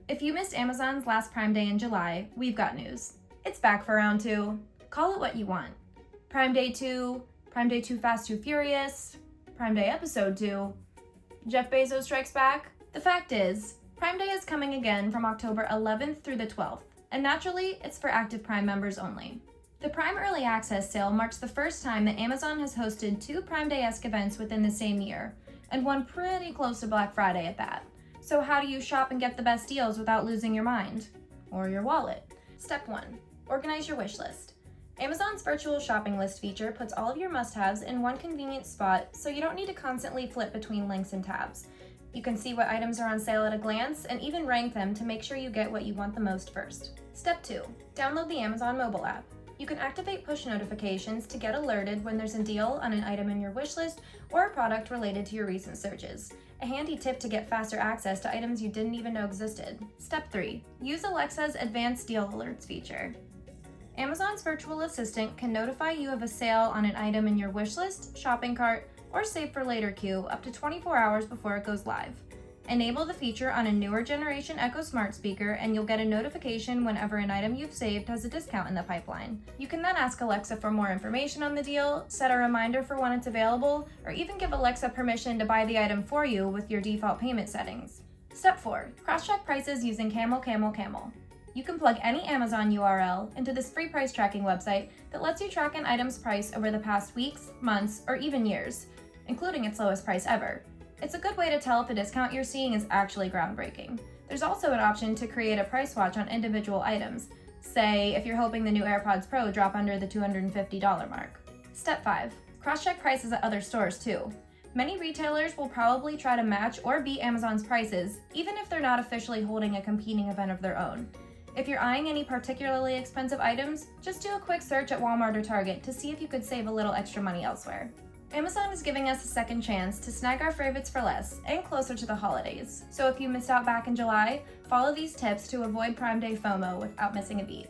If you missed Amazon's last Prime Day in July, we've got news. It's back for round 2. Call it what you want. Prime Day 2, Prime Day Too Fast Too Furious, Prime Day Episode 2, Jeff Bezos Strikes Back. The fact is, Prime Day is coming again from October 11th through the 12th, and naturally, it's for active Prime members only. The Prime Early Access sale marks the first time that Amazon has hosted 2 Prime Day-esque events within the same year, and one pretty close to Black Friday at that. So how do you shop and get the best deals without losing your mind? Or your wallet? Step 1. Organize your wish list. Amazon's virtual shopping list feature puts all of your must-haves in one convenient spot, so you don't need to constantly flip between links and tabs. You can see what items are on sale at a glance and even rank them to make sure you get what you want the most first. Step 2. Download the Amazon mobile app. You can activate push notifications to get alerted when there's a deal on an item in your wish list or a product related to your recent searches. A handy tip to get faster access to items you didn't even know existed. Step 3. Use Alexa's Advanced Deal Alerts feature. Amazon's virtual assistant can notify you of a sale on an item in your wish list, shopping cart, or save for later queue up to 24 hours before it goes live. Enable the feature on a newer generation Echo Smart speaker and you'll get a notification whenever an item you've saved has a discount in the pipeline. You can then ask Alexa for more information on the deal, set a reminder for when it's available, or even give Alexa permission to buy the item for you with your default payment settings. Step 4. Cross-check prices using Camel. You can plug any Amazon URL into this free price tracking website that lets you track an item's price over the past weeks, months, or even years, including its lowest price ever. It's a good way to tell if a discount you're seeing is actually groundbreaking. There's also an option to create a price watch on individual items, say if you're hoping the new AirPods Pro drop under the $250 mark. Step 5. Cross-check prices at other stores too. Many retailers will probably try to match or beat Amazon's prices, even if they're not officially holding a competing event of their own. If you're eyeing any particularly expensive items, just do a quick search at Walmart or Target to see if you could save a little extra money elsewhere. Amazon is giving us a second chance to snag our favorites for less and closer to the holidays. So if you missed out back in July, follow these tips to avoid Prime Day FOMO without missing a beat.